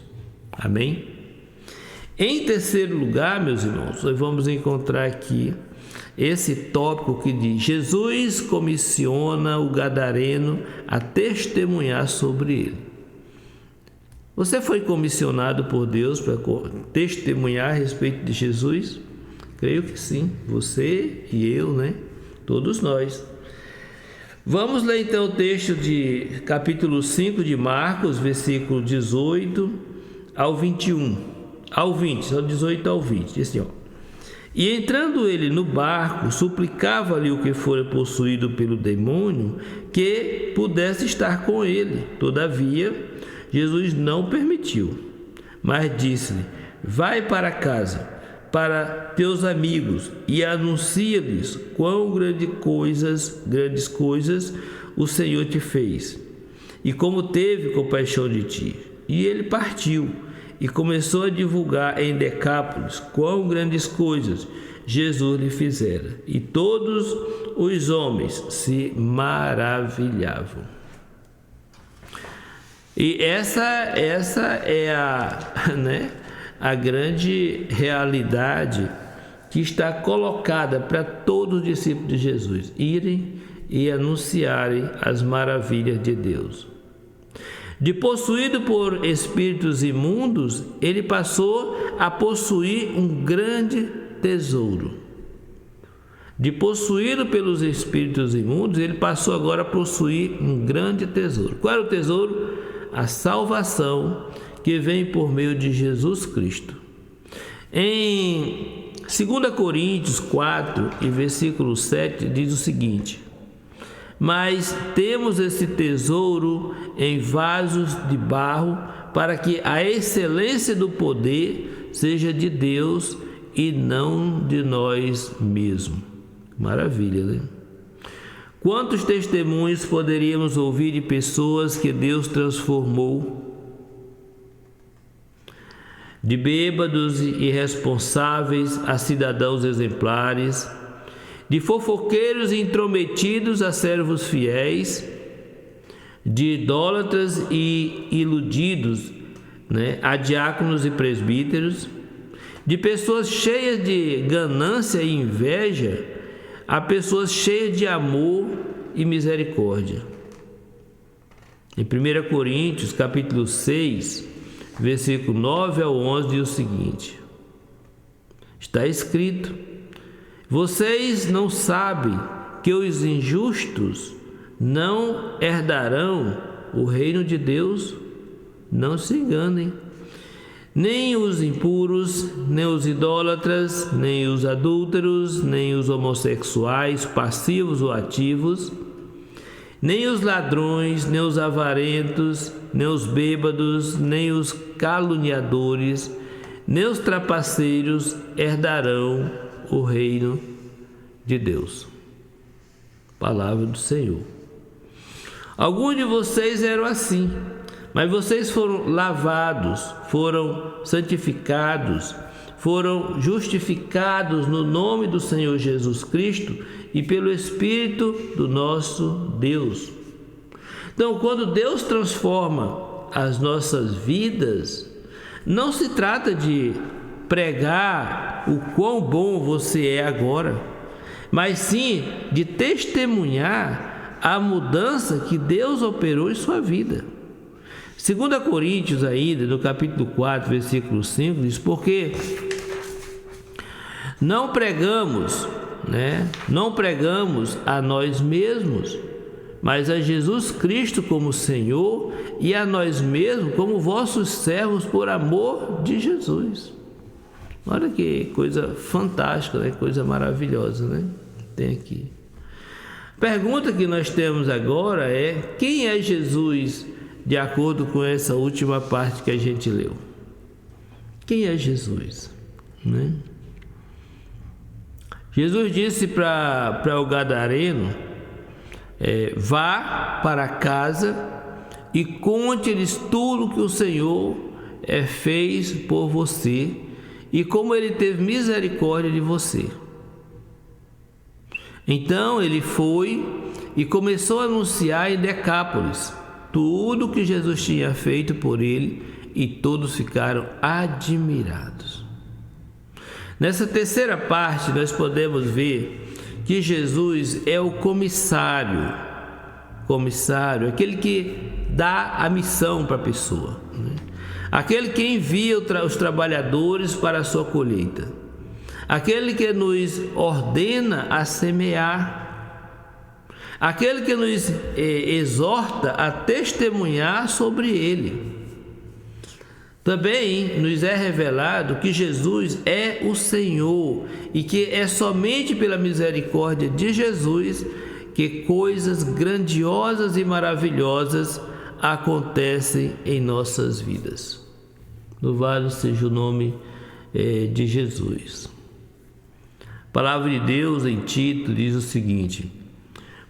Amém? Em terceiro lugar, meus irmãos, nós vamos encontrar aqui esse tópico que diz: Jesus comissiona o gadareno a testemunhar sobre ele. Você foi comissionado por Deus para testemunhar a respeito de Jesus? Creio que sim, você e eu, né? Todos nós. Vamos ler então o texto de capítulo 5 de Marcos, versículo 18 ao 21, ao 20, só 18 ao 20, diz assim, ó. E entrando ele no barco, suplicava-lhe o que fora possuído pelo demônio, que pudesse estar com ele. Todavia, Jesus não permitiu, mas disse-lhe: vai para casa, para teus amigos e anuncia-lhes quão grandes coisas o Senhor te fez e como teve compaixão de ti. E ele partiu e começou a divulgar em Decápolis quão grandes coisas Jesus lhe fizera. E todos os homens se maravilhavam. E essa é a grande realidade que está colocada para todos os discípulos de Jesus irem e anunciarem as maravilhas de Deus. De possuído por espíritos imundos, ele passou a possuir um grande tesouro. De possuído pelos espíritos imundos, ele passou agora a possuir um grande tesouro. Qual era o tesouro? A salvação que vem por meio de Jesus Cristo. Em 2 Coríntios 4 e versículo 7 diz o seguinte: mas temos esse tesouro em vasos de barro, para que a excelência do poder seja de Deus e não de nós mesmos. Maravilha, né? Quantos testemunhos poderíamos ouvir de pessoas que Deus transformou de bêbados e irresponsáveis a cidadãos exemplares, de fofoqueiros e intrometidos a servos fiéis, de idólatras e iludidos, a diáconos e presbíteros, de pessoas cheias de ganância e inveja a pessoas cheias de amor e misericórdia. Em 1 Coríntios, capítulo 6, versículo 9 ao 11, diz o seguinte: está escrito: vocês não sabem que os injustos não herdarão o reino de Deus? Não se enganem. Nem os impuros, nem os idólatras, nem os adúlteros, nem os homossexuais, passivos ou ativos, nem os ladrões, nem os avarentos, nem os bêbados, nem os caluniadores, nem os trapaceiros herdarão o reino de Deus. Palavra do Senhor. Alguns de vocês eram assim, mas vocês foram lavados, foram santificados, foram justificados no nome do Senhor Jesus Cristo e pelo Espírito do nosso Deus. Então, quando Deus transforma as nossas vidas, não se trata de pregar o quão bom você é agora, mas sim de testemunhar a mudança que Deus operou em sua vida. 2 Coríntios ainda, no capítulo 4, versículo 5, diz: porque não pregamos a nós mesmos, mas a Jesus Cristo como Senhor e a nós mesmos como vossos servos por amor de Jesus. Olha que coisa fantástica, coisa maravilhosa, tem aqui. Pergunta que nós temos agora é: quem é Jesus de acordo com essa última parte que a gente leu? Quem é Jesus? Jesus disse para o gadareno: vá para casa e conte-lhes tudo que o Senhor fez por você e como ele teve misericórdia de você. Então ele foi e começou a anunciar em Decápolis tudo que Jesus tinha feito por ele, e todos ficaram admirados. Nessa terceira parte nós podemos ver que Jesus é o comissário, aquele que dá a missão para a pessoa, aquele que envia os trabalhadores para a sua colheita, aquele que nos ordena a semear, aquele que nos exorta a testemunhar sobre ele. Também nos é revelado que Jesus é o Senhor e que é somente pela misericórdia de Jesus que coisas grandiosas e maravilhosas acontecem em nossas vidas. Louvado seja o nome de Jesus. A palavra de Deus em Tito diz o seguinte: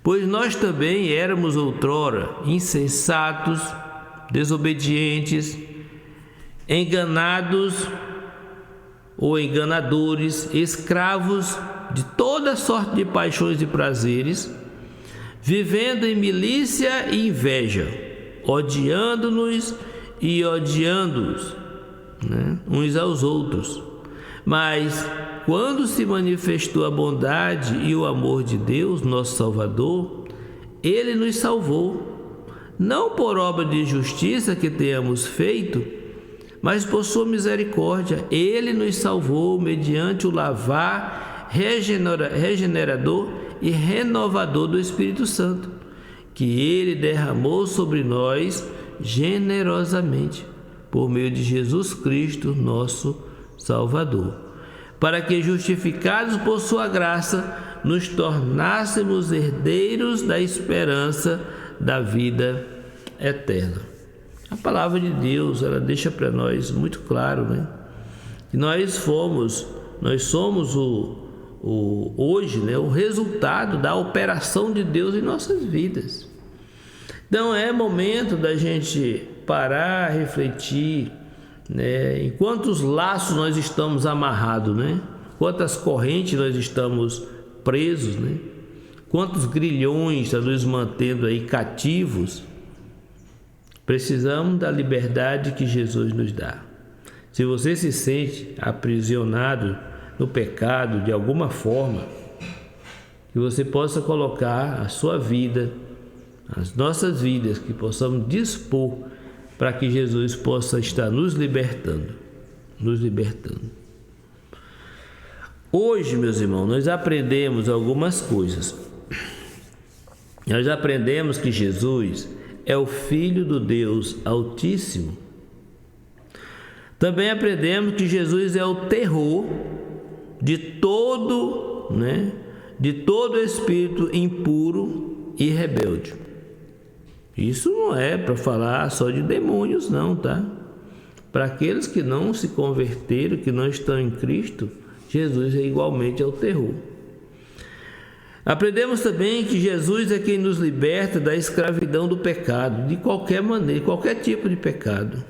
pois nós também éramos outrora insensatos, desobedientes, enganados ou enganadores, escravos de toda sorte de paixões e prazeres, vivendo em milícia e inveja, odiando-nos e odiando-os, uns aos outros. Mas quando se manifestou a bondade e o amor de Deus, nosso Salvador, Ele nos salvou, não por obra de justiça que tenhamos feito, mas por sua misericórdia. Ele nos salvou mediante o lavar regenerador e renovador do Espírito Santo, que Ele derramou sobre nós generosamente, por meio de Jesus Cristo, nosso Salvador, para que, justificados por sua graça, nos tornássemos herdeiros da esperança da vida eterna. A palavra de Deus, ela deixa para nós muito claro, que nós somos hoje, o resultado da operação de Deus em nossas vidas. Então é momento da gente parar, refletir, em quantos laços nós estamos amarrados, quantas correntes nós estamos presos, quantos grilhões estão nos mantendo aí cativos. Precisamos da liberdade que Jesus nos dá. Se você se sente aprisionado no pecado de alguma forma, que você possa colocar a sua vida, as nossas vidas, que possamos dispor para que Jesus possa estar nos libertando. Hoje, meus irmãos, nós aprendemos algumas coisas. Nós aprendemos que Jesus é o Filho do Deus Altíssimo. Também aprendemos que Jesus é o terror de todo espírito impuro e rebelde. Isso não é para falar só de demônios, não, tá? Para aqueles que não se converteram, que não estão em Cristo, Jesus é igualmente o terror. Aprendemos também que Jesus é quem nos liberta da escravidão do pecado, de qualquer maneira, qualquer tipo de pecado.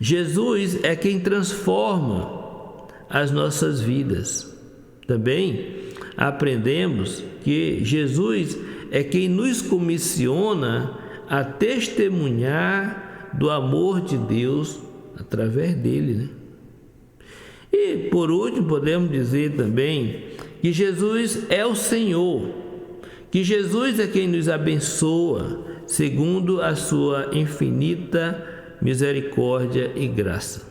Jesus é quem transforma as nossas vidas. Também aprendemos que Jesus é quem nos comissiona a testemunhar do amor de Deus através dele, E por último, podemos dizer também que Jesus é o Senhor, que Jesus é quem nos abençoa segundo a sua infinita misericórdia e graça.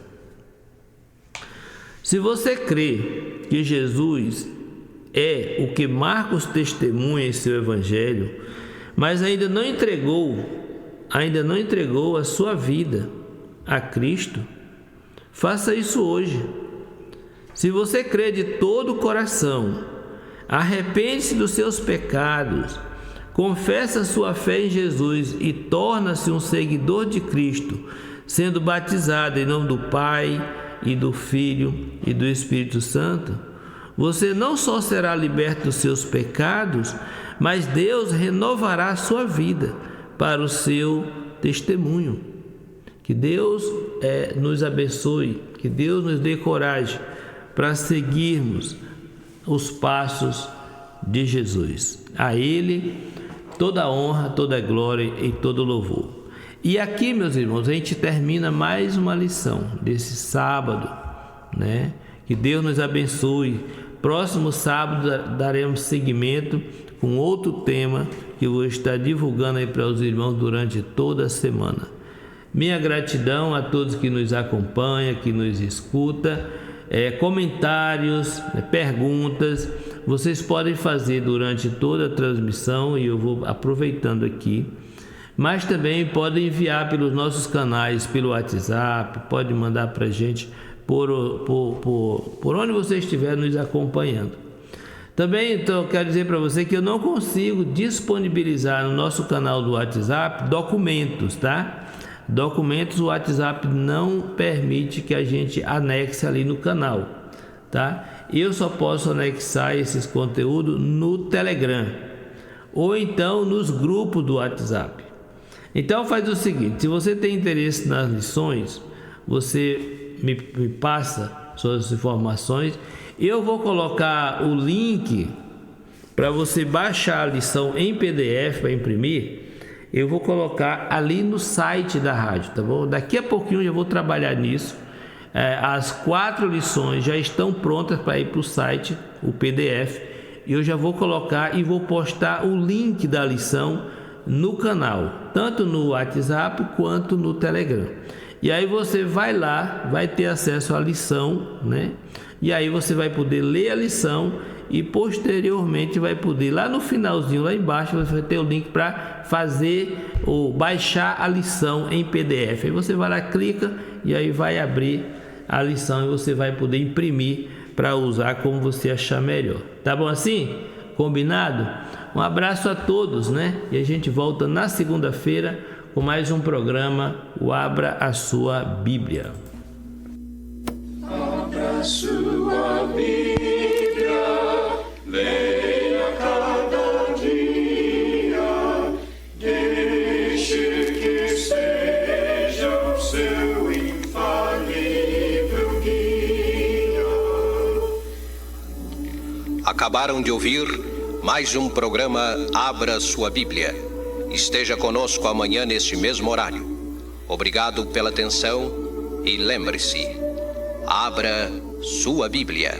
Se você crê que Jesus é o que Marcos testemunha em seu evangelho, mas ainda não entregou a sua vida a Cristo, faça isso hoje. Se você crê de todo o coração, arrepende-se dos seus pecados, confessa sua fé em Jesus e torna-se um seguidor de Cristo, sendo batizado em nome do Pai e do Filho e do Espírito Santo, você não só será liberto dos seus pecados, mas Deus renovará a sua vida para o seu testemunho. Que Deus nos abençoe, que Deus nos dê coragem para seguirmos os passos de Jesus. A Ele toda a honra, toda a glória e todo o louvor. E aqui, meus irmãos, a gente termina mais uma lição desse sábado, Que Deus nos abençoe. Próximo sábado daremos seguimento com outro tema que eu vou estar divulgando aí para os irmãos durante toda a semana. Minha gratidão a todos que nos acompanham, que nos escutam. Comentários, perguntas, vocês podem fazer durante toda a transmissão e eu vou aproveitando aqui, mas também podem enviar pelos nossos canais, pelo WhatsApp, pode mandar para a gente por onde você estiver nos acompanhando. Também então, quero dizer para você que eu não consigo disponibilizar no nosso canal do WhatsApp documentos, tá? Documentos, o WhatsApp não permite que a gente anexe ali no canal, tá? Eu só posso anexar esses conteúdos no Telegram ou então nos grupos do WhatsApp. Então faz o seguinte: se você tem interesse nas lições, você me passa suas informações. Eu vou colocar o link para você baixar a lição em PDF para imprimir. Eu vou colocar ali no site da rádio, tá bom? Daqui a pouquinho eu já vou trabalhar nisso. As 4 lições já estão prontas para ir para o site, o PDF. Eu já vou colocar e vou postar o link da lição no canal, tanto no WhatsApp quanto no Telegram. E aí você vai lá, vai ter acesso à lição, né? E aí você vai poder ler a lição e posteriormente vai poder, lá no finalzinho, lá embaixo, você vai ter o link para fazer ou baixar a lição em PDF. Aí você vai lá, clica e aí vai abrir a lição e você vai poder imprimir para usar como você achar melhor. Tá bom assim? Combinado? Um abraço a todos, né? E a gente volta na segunda-feira com mais um programa, o Abra a Sua Bíblia. Abra sua Bíblia, leia cada dia, deixe que seja o seu infalível guia. Acabaram de ouvir mais um programa Abra Sua Bíblia. Esteja conosco amanhã neste mesmo horário. Obrigado pela atenção e lembre-se, abra sua Bíblia.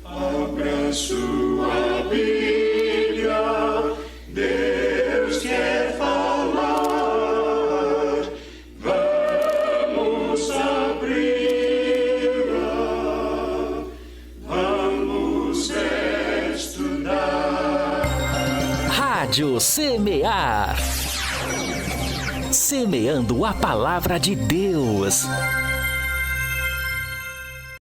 Abra sua Bíblia, Deus quer falar. Vamos abri-la, vamos estudar. Rádio Semear. Semeando a palavra de Deus.